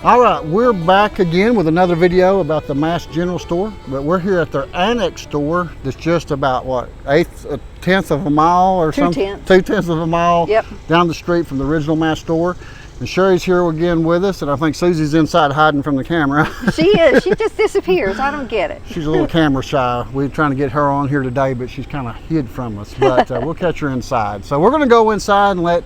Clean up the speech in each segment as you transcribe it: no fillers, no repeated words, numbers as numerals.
All right, we're back again with another video about the Mast General Store, but we're here at their Annex store that's just about, what, a tenth of a mile or something? 2/10 of a mile down the street from the original Mast store. And Sherry's here again with us, and I think Susie's inside hiding from the camera. She is. She just disappears. I don't get it. She's a little camera shy. We're trying to get her on here today, but she's kind of hid from us. But we'll catch her inside. So we're going to go inside and let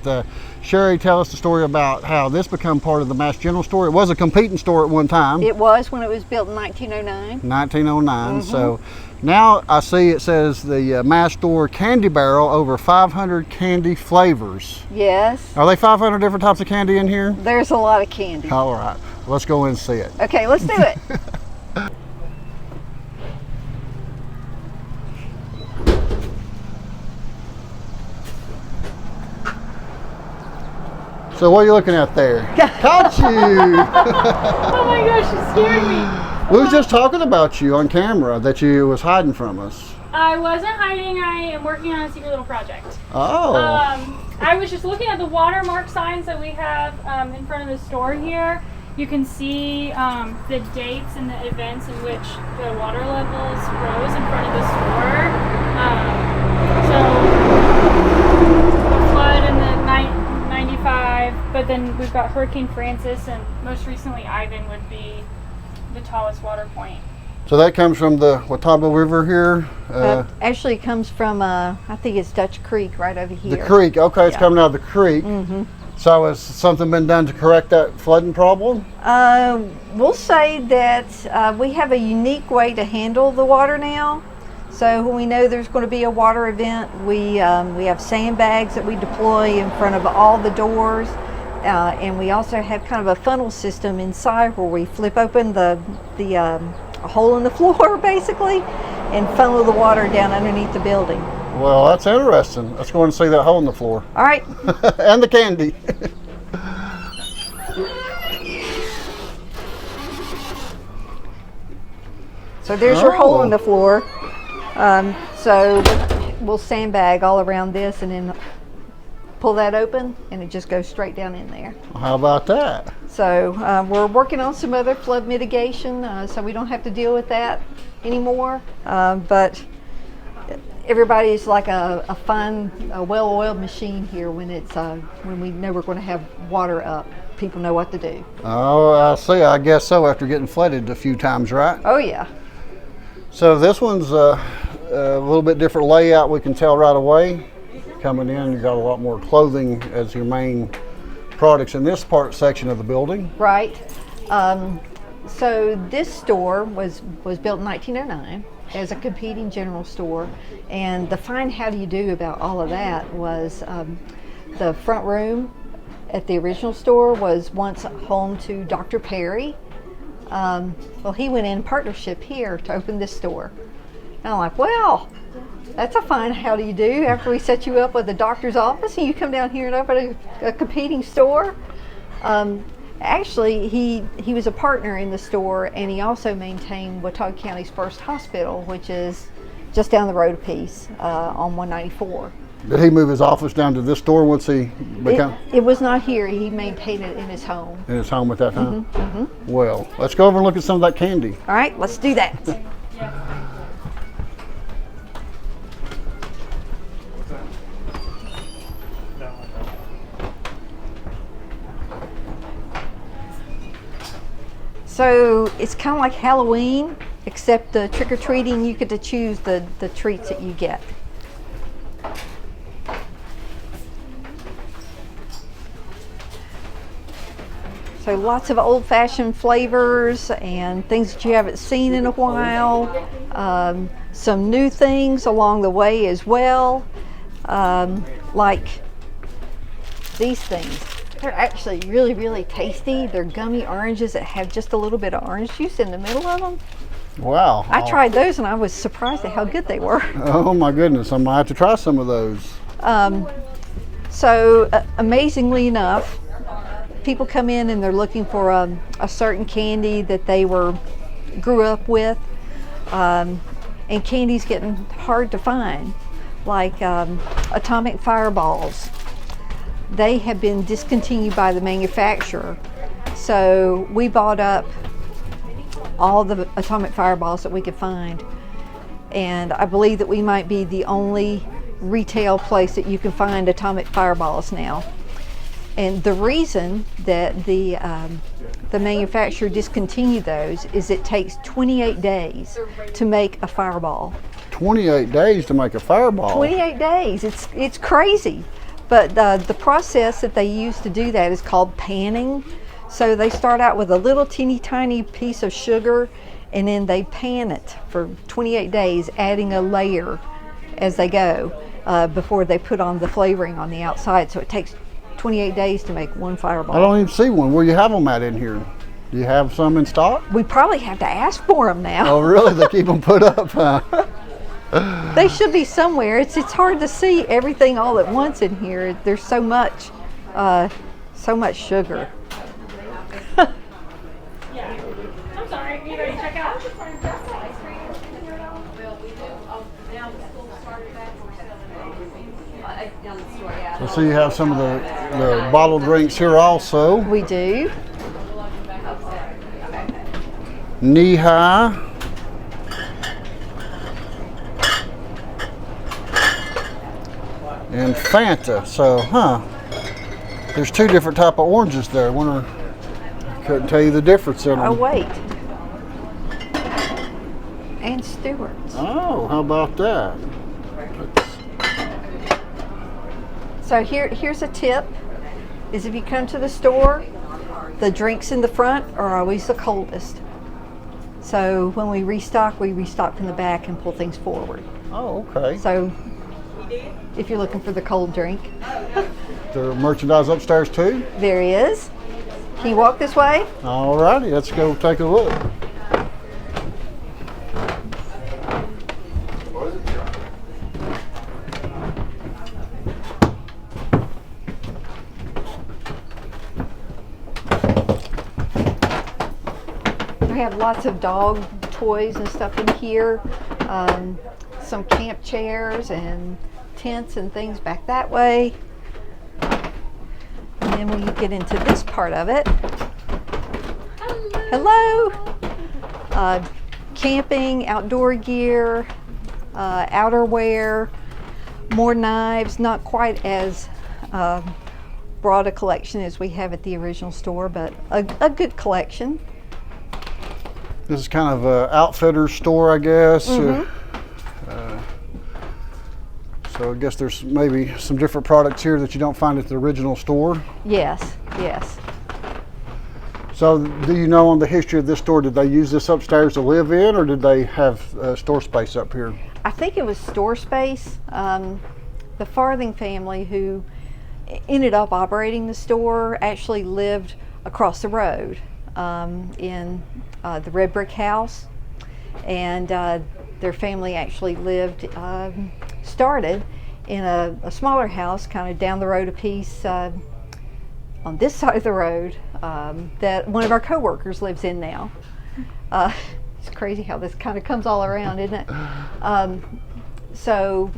Sherry tell us the story about how this became part of the Mast General store. It was a competing store at one time. It was when it was built in 1909. 1909. So now I see it says the Mast store candy barrel, over 500 candy flavors. Yes. Are they 500 different types of candy in here? There's a lot of candy. All right. Let's go in and see it. Okay, let's do it. So what are you looking at there? Caught you! Oh my gosh, you scared me. We was just talking about you on camera, that you was hiding from us. I wasn't hiding. I am working on a secret little project. Oh. I was just looking at the watermark signs that we have in front of the store here. You can see the dates and the events in which the water levels rose in front of the store. So the flood in the 95, but then we've got Hurricane Francis, and most recently Ivan would be the tallest water point. So that comes from the Watauga River here? Actually, it comes from, I think it's Dutch Creek right over here. The creek, okay, it's coming out of the creek. So has something been done to correct that flooding problem? We'll say that we have a unique way to handle the water now. So when we know there's going to be a water event, we have sandbags that we deploy in front of all the doors, and we also have kind of a funnel system inside where we flip open the hole in the floor basically and funnel the water down underneath the building. Well, that's interesting. Let's go and see that hole in the floor. All right. And the candy. So there's your hole in the floor. So we'll sandbag all around this and then pull that open, and it just goes straight down in there. How about that? So we're working on some other flood mitigation, so we don't have to deal with that anymore. But everybody's like a fine, well-oiled machine here when it's when we know we're going to have water up. People know what to do. Oh, I see. I guess so, after getting flooded a few times, right? Oh yeah. So this one's a little bit different layout, we can tell right away. Coming in, you've got a lot more clothing as your main products in this section of the building. Right. So this store was built in 1909 as a competing general store, and the fine how do you do about all of that was the front room at the original store was once home to Dr. Perry. Well, he went in partnership here to open this store. And I'm like, well, that's a fine how do you do after we set you up with the doctor's office and you come down here and open a competing store. Actually, he was a partner in the store, and he also maintained Watauga County's first hospital, which is just down the road a piece on 194. Did he move his office down to this store once he became? It was not here. He maintained it in his home. In his home at that time? Well, let's go over and look at some of that candy. All right, let's do that. So it's kind of like Halloween, except the trick-or-treating, you get to choose the treats that you get. So lots of old-fashioned flavors and things that you haven't seen in a while. Some new things along the way as well, like these things. They're actually really, really tasty. They're gummy oranges that have just a little bit of orange juice in the middle of them. Wow. I tried those and I was surprised at how good they were. Oh my goodness, I might have to try some of those. Amazingly enough, people come in and they're looking for a certain candy that they grew up with, and candy's getting hard to find, like atomic fireballs. They have been discontinued by the manufacturer. So we bought up all the atomic fireballs that we could find. And I believe that we might be the only retail place that you can find atomic fireballs now. And the reason that the manufacturer discontinued those is it takes 28 days to make a fireball. 28 days to make a fireball? 28 days. It's crazy. But the process that they use to do that is called panning. So they start out with a little teeny tiny piece of sugar, and then they pan it for 28 days, adding a layer as they go before they put on the flavoring on the outside. So it takes 28 days to make one fireball. I don't even see one. Where you have them at in here? Do you have some in stock? We probably have to ask for them now. Oh, really? They keep them put up, huh? They should be somewhere. It's hard to see everything all at once in here. There's so much sugar. Yeah. I'm sorry. Are you ready to check out? I see you have some of the bottled drinks here also. We do. Knee High. And Fanta. So, there's two different type of oranges there. Couldn't tell you the difference in them. Oh, wait. And Stewart's. Oh, how about that? So here's a tip, is if you come to the store, the drinks in the front are always the coldest. So when we restock from the back and pull things forward. Oh, okay. So if you're looking for the cold drink. There merchandise upstairs too? There is. Can you walk this way? All righty, let's go take a look. We have lots of dog toys and stuff in here. Some camp chairs and tents and things back that way. And then when you get into this part of it, hello. Camping, outdoor gear, outerwear, more knives, not quite as broad a collection as we have at the original store, but a good collection. This is kind of an outfitter's store, I guess. Mm-hmm. So I guess there's maybe some different products here that you don't find at the original store. Yes, yes. So do you know on the history of this store, did they use this upstairs to live in, or did they have store space up here? I think it was store space. The Farthing family, who ended up operating the store, actually lived across the road in the red brick house, and their family actually started in a smaller house kind of down the road a piece on this side of the road that one of our co-workers lives in now. It's crazy how this kind of comes all around, isn't it? So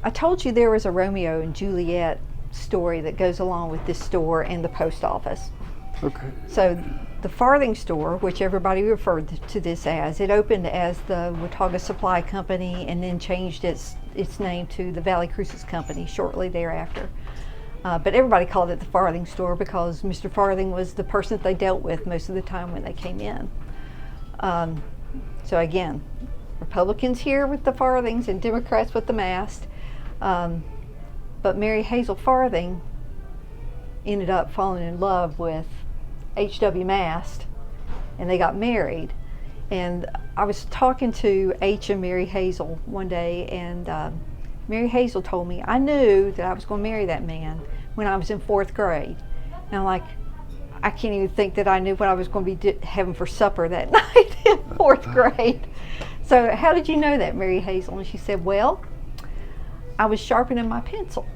I told you there was a Romeo and Juliet story that goes along with this store and the post office. Okay. So the Farthing store, which everybody referred to this as, it opened as the Watauga Supply Company and then changed its name to the Valley Cruises Company shortly thereafter. But everybody called it the Farthing store because Mr. Farthing was the person that they dealt with most of the time when they came in. So again, Republicans here with the Farthings and Democrats with the Mast. But Mary Hazel Farthing ended up falling in love with H.W. Mast, and they got married. And I was talking to H and Mary Hazel one day, and Mary Hazel told me, I knew that I was going to marry that man when I was in 4th grade. And I'm like, I can't even think that I knew what I was going to be having for supper that night in 4th grade. So how did you know that, Mary Hazel? And she said, well, I was sharpening my pencil.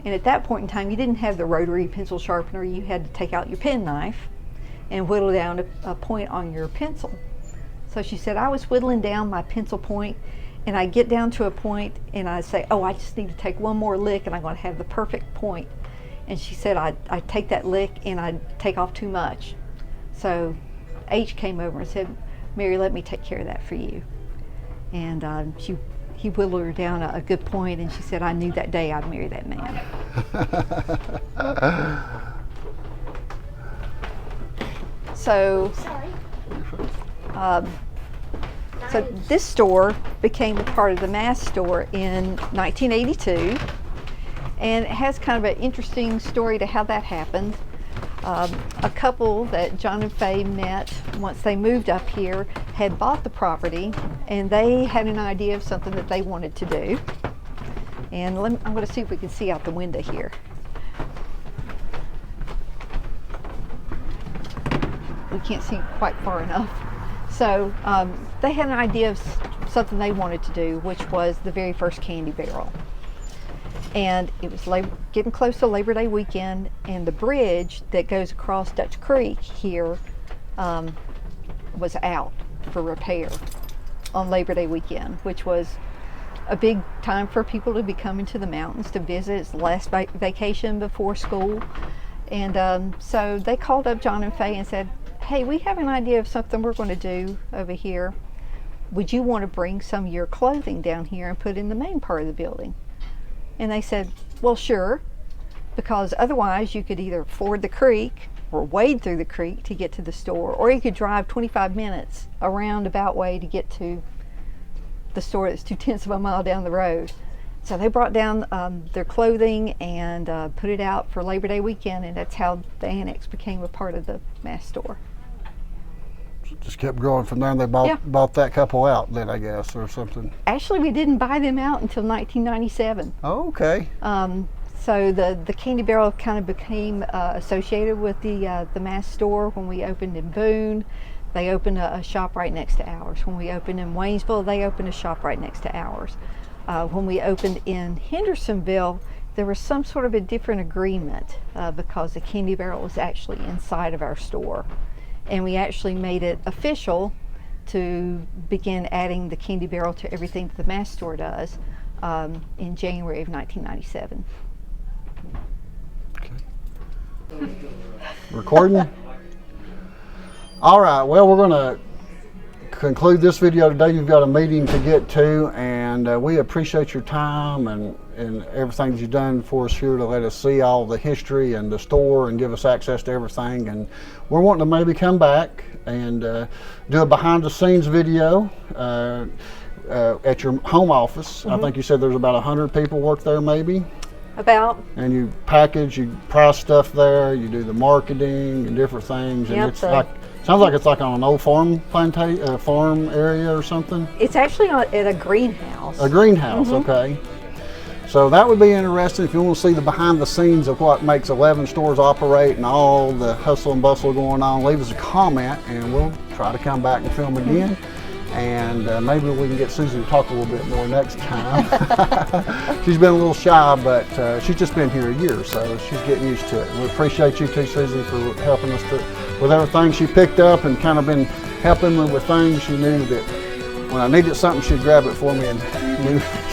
And at that point in time, you didn't have the rotary pencil sharpener. You had to take out your pen knife and whittle down a point on your pencil. So she said, I was whittling down my pencil point, and I get down to a point and I say, oh, I just need to take one more lick and I'm going to have the perfect point. And she said I'd take that lick and I'd take off too much. So H came over and said, Mary, let me take care of that for you. And he whittled her down a good point, and she said, I knew that day I'd marry that man. So this store became a part of the Mast store in 1982, and it has kind of an interesting story to how that happened. A couple that John and Faye met once they moved up here had bought the property, and they had an idea of something that they wanted to do. And I'm going to see if we can see out the window here. We can't see quite far enough. So they had an idea of something they wanted to do, which was the very first candy barrel. And it was getting close to Labor Day weekend, and the bridge that goes across Dutch Creek here was out for repair on Labor Day weekend, which was a big time for people to be coming to the mountains to visit. It's the last vacation before school. And so they called up John and Faye and said, hey, we have an idea of something we're going to do over here. Would you want to bring some of your clothing down here and put in the main part of the building? And they said, well, sure, because otherwise you could either ford the creek or wade through the creek to get to the store, or you could drive 25 minutes a roundabout way to get to the store that's 2/10 of a mile down the road. So they brought down their clothing and put it out for Labor Day weekend, and that's how the Annex became a part of the Mast store. Just kept growing from there, and they bought that couple out then, I guess, or something. Actually, we didn't buy them out until 1997. Oh, okay. So the Candy Barrel kind of became associated with the Mast store when we opened in Boone. They opened a shop right next to ours. When we opened in Waynesville, they opened a shop right next to ours. When we opened in Hendersonville, there was some sort of a different agreement because the Candy Barrel was actually inside of our store. And we actually made it official to begin adding the Candy Barrel to everything that the Mast store does in January of 1997. Okay. Recording? All right, well, we're going to conclude this video today. You've got a meeting to get to, and we appreciate your time and everything that you've done for us here to let us see all the history and the store and give us access to everything. And we're wanting to maybe come back and do a behind the scenes video at your home office. Mm-hmm. I think you said there's about 100 people work there maybe. About. And you package, you price stuff there, you do the marketing and different things. And it's like, sounds like it's like on an old farm farm area or something. It's actually at a greenhouse. A greenhouse, mm-hmm. Okay. So that would be interesting if you want to see the behind the scenes of what makes 11 stores operate and all the hustle and bustle going on. Leave us a comment and we'll try to come back and film again. And maybe we can get Susan to talk a little bit more next time. She's been a little shy, but she's just been here a year, so she's getting used to it. We appreciate you too, Susan, for helping us with everything she picked up and kind of been helping me with things. She knew that when I needed something, she'd grab it for me, and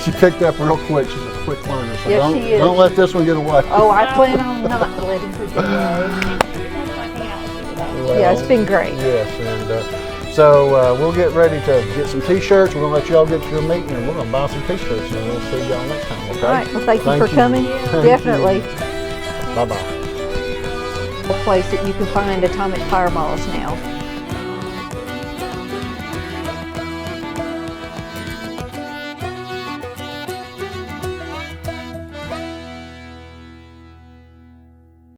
she picked up real quick. She's a quick learner, so yes, don't let this one get away. Oh, I plan on not letting her get away. Yeah, it's been great. Yes, and so we'll get ready to get some t-shirts. We're going to let you all get to your meeting, and we're going to buy some t-shirts, and we'll see y'all next time, okay? All right, well, thank you for coming. Definitely. Bye-bye. A place that you can find atomic fireballs now.